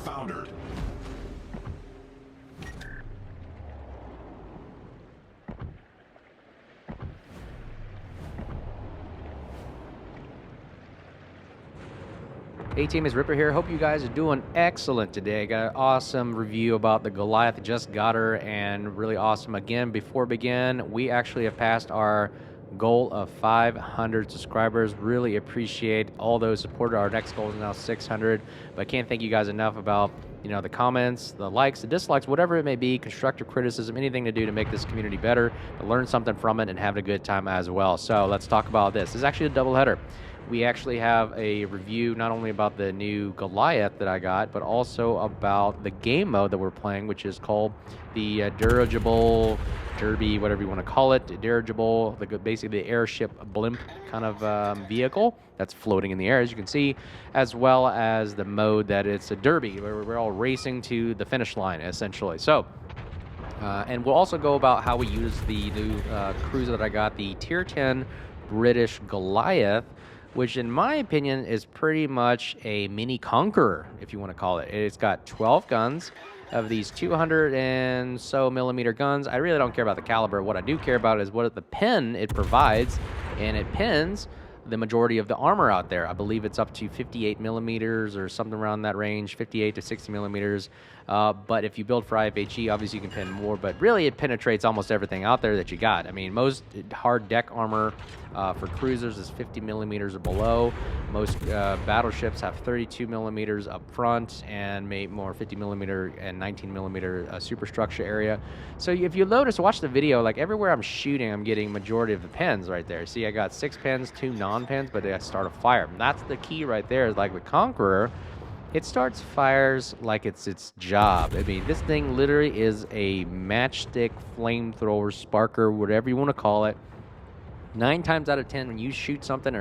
foundered. Hey team, it's Ripper here. Hope you guys are doing excellent today. Got an awesome review about the Goliath. Just got her, and really awesome. Again, before we begin, we actually have passed our goal of 500 subscribers. Really appreciate all those supported. Our next goal is now 600, but I can't thank you guys enough about the comments, the likes, the dislikes, whatever it may be, constructive criticism, anything to do to make this community better, to learn something from it and have a good time as well. So let's talk about this. This is actually a double header. We actually have a review not only about the new Goliath that I got, but also about the game mode that we're playing, which is called the dirigible derby, whatever you want to call it, dirigible, basically the airship blimp kind of vehicle that's floating in the air, as you can see, as well as the mode that it's a derby, where we're all racing to the finish line, essentially. So, and we'll also go about how we use the new cruiser that I got, the Tier 10 British Goliath, which in my opinion is pretty much a mini Conqueror, if you want to call it. It's got 12 guns of these 200 and so millimeter guns. I really don't care about the caliber. What I do care about is what the pen it provides, and it pins the majority of the armor out there. I believe it's up to 58 millimeters or something around that range, 58 to 60 millimeters. But if you build for IFHE, obviously you can pin more, but really it penetrates almost everything out there that you got. I mean, most hard deck armor for cruisers is 50 millimeters or below. Most battleships have 32 millimeters up front and maybe more 50 millimeter and 19 millimeter superstructure area. So if you notice, watch the video, like everywhere I'm shooting, I'm getting majority of the pins right there. See, I got 6 pins, 2 non-pins, but I start a fire. And that's the key right there, is like with Conqueror, it starts fires like it's its job. I mean, this thing literally is a matchstick, flamethrower, sparker, whatever you want to call it. 9 times out of 10, when you shoot something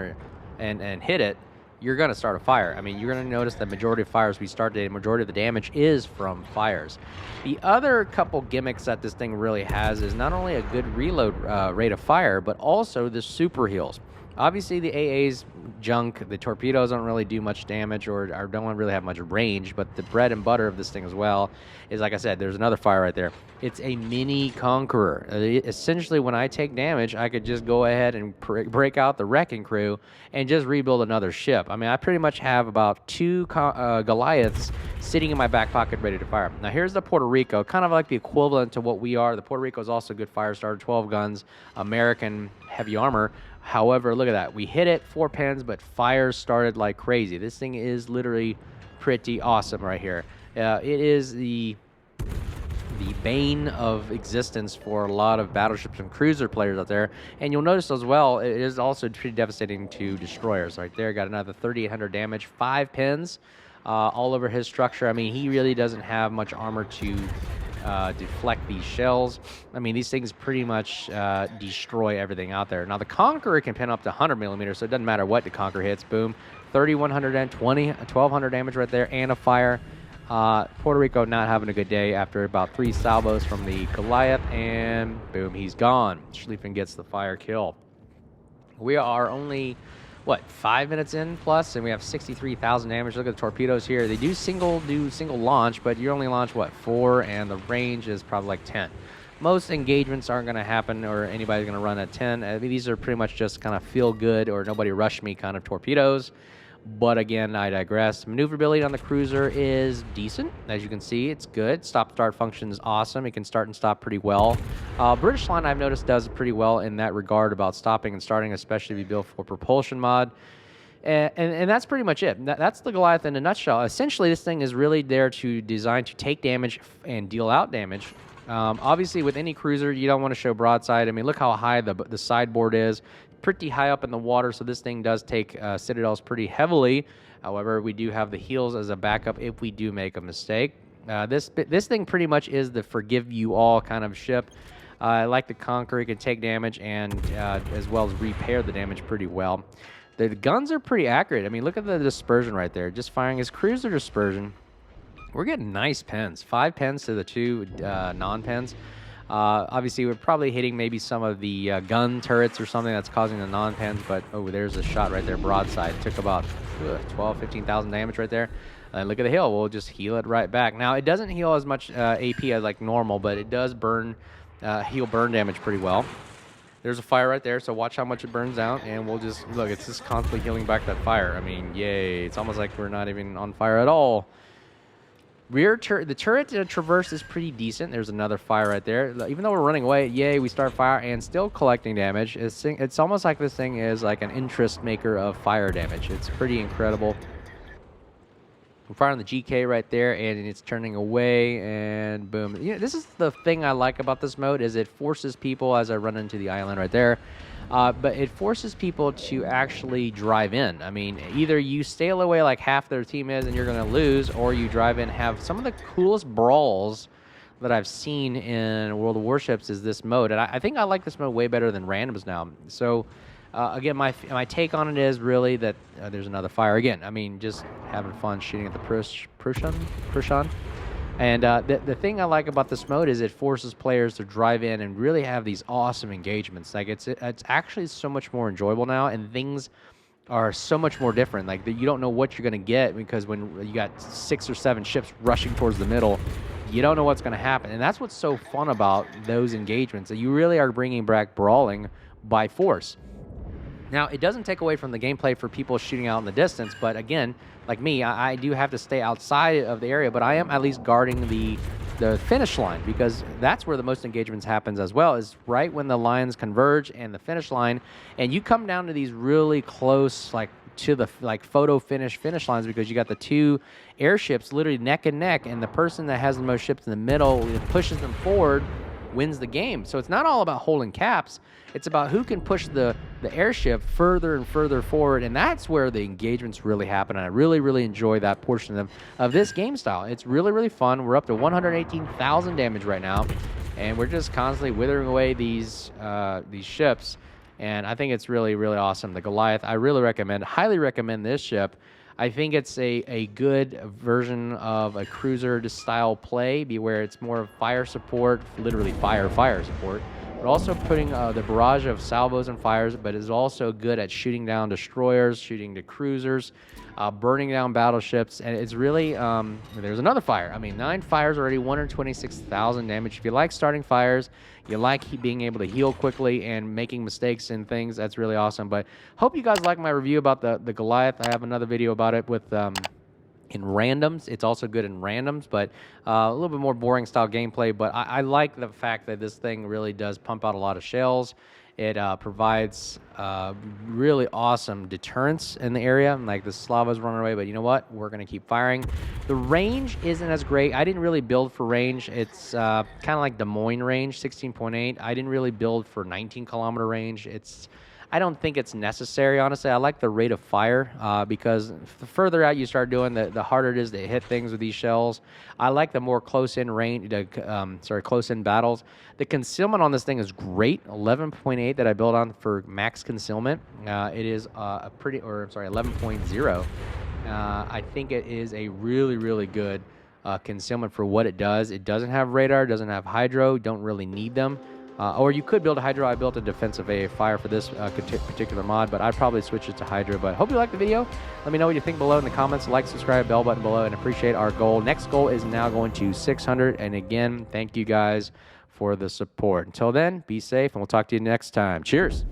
and hit it, you're going to start a fire. I mean, you're going to notice the majority of fires we start today, the majority of the damage is from fires. The other couple gimmicks that this thing really has is not only a good reload rate of fire, but also the super heals. Obviously, the AA's junk. The torpedoes don't really do much damage or don't really have much range, but the bread and butter of this thing as well is, like I said, there's another fire right there. It's a mini Conqueror. Essentially, when I take damage, I could just go ahead and break out the wrecking crew and just rebuild another ship. I mean, I pretty much have about 2 Goliaths sitting in my back pocket ready to fire. Now, here's the Puerto Rico, kind of like the equivalent to what we are. The Puerto Rico is also a good fire starter, 12 guns, American heavy armor. However, look at that. We hit it, 4 pins, but fires started like crazy. This thing is literally pretty awesome right here. It is the bane of existence for a lot of battleships and cruiser players out there. And you'll notice as well, it is also pretty devastating to destroyers. Right there, got another 3,800 damage, 5 pins all over his structure. I mean, he really doesn't have much armor to deflect these shells. I mean, these things pretty much destroy everything out there. Now, the Conqueror can pin up to 100 millimeters, so it doesn't matter what the Conqueror hits. Boom, 3,120, 1,200 damage right there, and a fire. Puerto Rico not having a good day after about 3 salvos from the Goliath, and boom, he's gone. Schlieffen gets the fire kill. We are only, 5 minutes in plus, and we have 63,000 damage. Look at the torpedoes here. They do single launch, but you only launch, 4, and the range is probably like 10. Most engagements aren't going to happen, or anybody's going to run at 10. I mean, these are pretty much just kind of feel good, or nobody rush me kind of torpedoes. But again, I digress. Maneuverability on the cruiser is decent. As you can see, it's good. Stop-start function is awesome. It can start and stop pretty well. British Line, I've noticed, does pretty well in that regard about stopping and starting, especially if you build for propulsion mod. And that's pretty much it. That's the Goliath in a nutshell. Essentially, this thing is really there to design to take damage and deal out damage. Obviously, with any cruiser, you don't want to show broadside. I mean, look how high the sideboard is. Pretty high up in the water, so this thing does take citadels pretty heavily. However, we do have the heels as a backup if we do make a mistake. This thing pretty much is the forgive you all kind of ship. Like the Conqueror, it can take damage and as well as repair the damage pretty well. The guns are pretty accurate. I mean, look at the dispersion right there. Just firing his cruiser dispersion. We're getting nice pens. 5 pens to the 2 non-pens. Obviously, we're probably hitting maybe some of the gun turrets or something that's causing the non-pens, but, oh, there's a shot right there, broadside. Took about 12, 15,000 damage right there. And look at the heal. We'll just heal it right back. Now, it doesn't heal as much AP as like normal, but it does heal burn damage pretty well. There's a fire right there, so watch how much it burns out, and we'll just, look, it's just constantly healing back that fire. I mean, yay. It's almost like we're not even on fire at all. The turret traverse is pretty decent. There's another fire right there. Even though we're running away, yay, we start fire and still collecting damage. It's almost like this thing is like an interest maker of fire damage. It's pretty incredible. I'm firing the GK right there, and it's turning away, and boom. You know, this is the thing I like about this mode, is it forces people, as I run into the island right there, but it forces people to actually drive in. I mean, either you stay away like half their team is and you're going to lose, or you drive in and have some of the coolest brawls that I've seen in World of Warships is this mode. And I think I like this mode way better than randoms now. So, again, my take on it is really that there's another fire again. I mean, just having fun shooting at the Prussian. And the thing I like about this mode is it forces players to drive in and really have these awesome engagements. Like, it's actually so much more enjoyable now, and things are so much more different. Like, you don't know what you're going to get, because when you got 6 or 7 ships rushing towards the middle, you don't know what's going to happen. And that's what's so fun about those engagements, that you really are bringing back brawling by force. Now, it doesn't take away from the gameplay for people shooting out in the distance, but again, like me, I do have to stay outside of the area, but I am at least guarding the finish line, because that's where the most engagements happens as well, is right when the lines converge and the finish line, and you come down to these really close, like to the photo finish lines, because you got the 2 airships literally neck and neck, and the person that has the most ships in the middle pushes them forward, wins the game. So it's not all about holding caps. It's about who can push the airship further and further forward, and that's where the engagements really happen. And I really, really enjoy that portion of this game style. It's really, really fun. We're up to 118,000 damage right now, and we're just constantly withering away these ships. And I think it's really, really awesome. The Goliath, I really highly recommend this ship. I think it's a good version of a cruiser style play, where it's more of fire support, literally fire support, but also putting the barrage of salvos and fires, but is also good at shooting down destroyers, shooting to cruisers, burning down battleships, and it's really, there's another fire. I mean, 9 fires already, 126,000 damage. If you like starting fires, you like being able to heal quickly and making mistakes and things, that's really awesome. But hope you guys like my review about the Goliath. I have another video about it with in randoms. It's also good in randoms, but a little bit more boring style gameplay. But I like the fact that this thing really does pump out a lot of shells. It provides really awesome deterrence in the area. Like, the Slavas running away, but you know what? We're going to keep firing. The range isn't as great. I didn't really build for range. It's kind of like Des Moines range, 16.8. I didn't really build for 19-kilometer range. I don't think it's necessary, honestly. I like the rate of fire because the further out you start doing, the harder it is to hit things with these shells. I like the more close-in range, close-in battles. The concealment on this thing is great. 11.8 that I built on for max concealment. It is 11.0. I think it is a really, really good concealment for what it does. It doesn't have radar, doesn't have hydro, don't really need them. Or you could build a hydro. I built a defensive AA fire for this particular mod, but I'd probably switch it to hydro. But hope you liked the video. Let me know what you think below in the comments. Like, subscribe, bell button below, and appreciate our goal. Next goal is now going to 600. And again, thank you guys for the support. Until then, be safe, and we'll talk to you next time. Cheers.